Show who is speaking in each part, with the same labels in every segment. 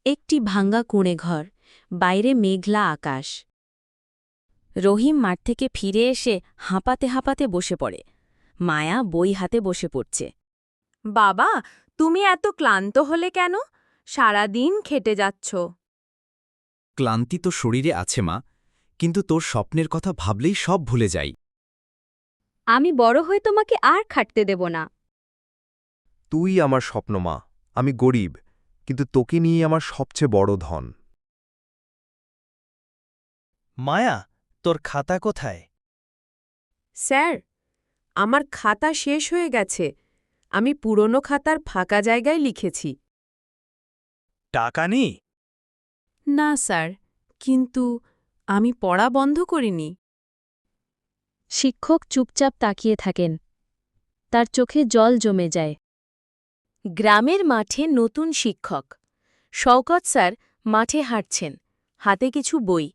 Speaker 1: একটি ভাঙ্গা কুঁড়ে ঘর, বাইরে মেঘলা আকাশ। রহিম মাঠ থেকে ফিরে এসে হাঁপাতে হাঁপাতে বসে পড়ে। মায়া বই হাতে বসে পড়ছে।
Speaker 2: বাবা, তুমি এত ক্লান্ত হলে কেন? সারাদিন খেটে যাচ্ছ।
Speaker 3: ক্লান্তি তো শরীরে আছে মা, কিন্তু তোর স্বপ্নের কথা ভাবলেই সব ভুলে যাই।
Speaker 1: আমি বড় হয়ে তোমাকে আর খাটতে দেব না।
Speaker 4: তুই আমার স্বপ্ন মা। আমি গরিব, কিন্তু তোকে নিয়ে আমার সবচেয়ে বড় ধন।
Speaker 5: মায়া, তোর খাতা কোথায়?
Speaker 2: স্যার, আমার খাতা শেষ হয়ে গেছে। আমি পুরনো খাতার ফাঁকা জায়গায় লিখেছি।
Speaker 5: টাকা নেই?
Speaker 2: না স্যার, কিন্তু আমি পড়া বন্ধ করিনি।
Speaker 1: শিক্ষক চুপচাপ তাকিয়ে থাকেন। তার চোখে জল জমে যায়। গ্রামের মাঠে নতুন শিক্ষক শওকত স্যার মাঠে হাঁটছেন, হাতে কিছু বই।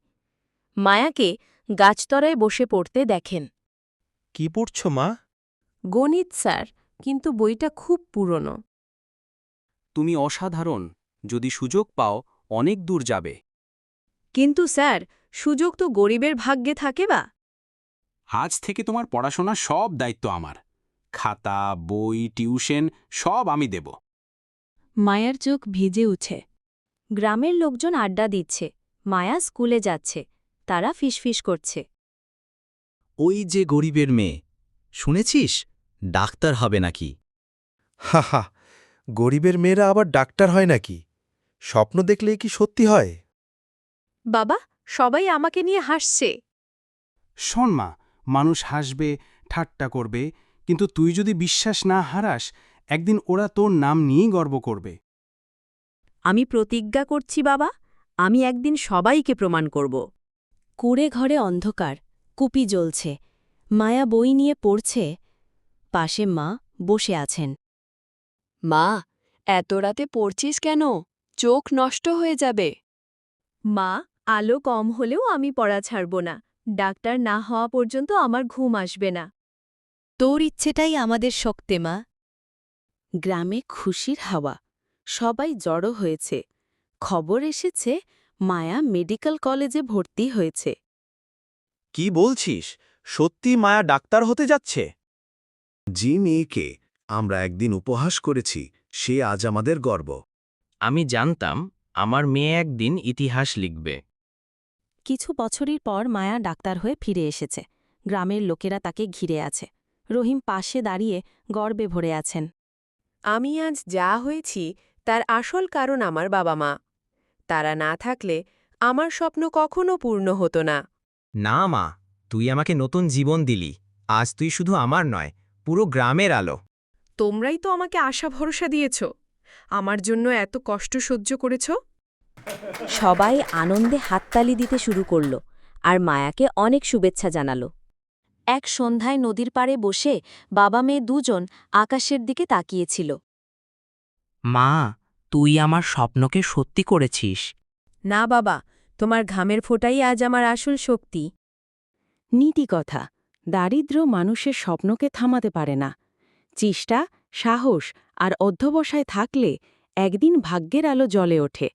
Speaker 1: মায়াকে গাছতলায় বসে পড়তে দেখেন।
Speaker 5: কি পড়ছ মা?
Speaker 2: গণিত স্যার, কিন্তু বইটা খুব পুরনো।
Speaker 3: তুমি অসাধারণ, যদি সুযোগ পাও অনেক দূর যাবে।
Speaker 2: কিন্তু স্যার, সুযোগ তো গরিবের ভাগ্যে থাকে বা।
Speaker 6: আজ থেকে তোমার পড়াশোনার সব দায়িত্ব আমার। খাতা, বই, টিউশন সব আমি দেব।
Speaker 1: মায়ার চোখ ভিজে উঠে। গ্রামের লোকজন আড্ডা দিচ্ছে। মায়া স্কুলে যাচ্ছে। তারা ফিসফিস করছে।
Speaker 3: ওই যে গরিবের মেয়ে, শুনেছিস ডাক্তার হবে নাকি?
Speaker 4: হা হা, গরিবের মেয়েরা আবার ডাক্তার হয় নাকি? স্বপ্ন দেখলেই কি সত্যি হয়?
Speaker 2: বাবা, সবাই আমাকে নিয়ে হাসছে।
Speaker 6: শোন মা, মানুষ হাসবে, ঠাট্টা করবে, কিন্তু তুই যদি বিশ্বাস না হারাস, একদিন ওরা তোর নাম নিয়েই গর্ব করবে।
Speaker 2: আমি প্রতিজ্ঞা করছি বাবা, আমি একদিন সবাইকে প্রমাণ করব।
Speaker 1: কুঁড়ে ঘরে অন্ধকার, কুপি জ্বলছে। মায়া বই নিয়ে পড়ছে। পাশে মা বসে আছেন।
Speaker 2: মা, এত রাতে পড়ছিস কেন? চোখ নষ্ট হয়ে যাবে। মা, আলো কম হলেও আমি পড়া ছাড়ব না। ডাক্তার না হওয়া পর্যন্ত আমার ঘুম আসবে না।
Speaker 1: তোর ইচ্ছেটাই আমাদের শক্তি মা। গ্রামে খুশির হাওয়া। সবাই জড়ো হয়েছে। খবর এসেছে মায়া মেডিকেল কলেজে ভর্তি হয়েছে।
Speaker 5: কি বলছিস? সত্যি মায়া ডাক্তার হতে যাচ্ছে?
Speaker 4: যে মেয়েকে আমরা একদিন উপহাস করেছি, সে আজ আমাদের গর্ব।
Speaker 7: আমি জানতাম আমার মেয়ে একদিন ইতিহাস লিখবে।
Speaker 1: কিছু বছরের পর মায়া ডাক্তার হয়ে ফিরে এসেছে। গ্রামের লোকেরা তাকে ঘিরে আছে। রহিম পাশে দাঁড়িয়ে গর্বে ভরে আছেন।
Speaker 2: আমি আজ যা হয়েছি তার আসল কারণ আমার বাবা মা। তারা না থাকলে আমার স্বপ্ন কখনো পূর্ণ হতো না।
Speaker 7: না মা, তুই আমাকে নতুন জীবন দিলি। আজ তুই শুধু আমার নয়, পুরো গ্রামের আলো।
Speaker 2: তোমরাই তো আমাকে আশা ভরসা দিয়েছ। আমার জন্য এত কষ্ট সহ্য করেছ।
Speaker 1: সবাই আনন্দে হাততালি দিতে শুরু করল, আর মায়াকে অনেক শুভেচ্ছা জানাল। এক সন্ধ্যায় নদীর পাড়ে বসে বাবা মেয়ে দুজন আকাশের দিকে তাকিয়েছিল।
Speaker 7: মা, তুই আমার স্বপ্নকে সত্যি করেছিস।
Speaker 2: না বাবা, তোমার ঘামের ফোঁটাই আজ আমার আসল শক্তি।
Speaker 1: নীতি কথা, দারিদ্র মানুষের স্বপ্নকে থামাতে পারে না। চেষ্টা, সাহস আর অধ্যবসায় থাকলে একদিন ভাগ্যের আলো জ্বলে ওঠে।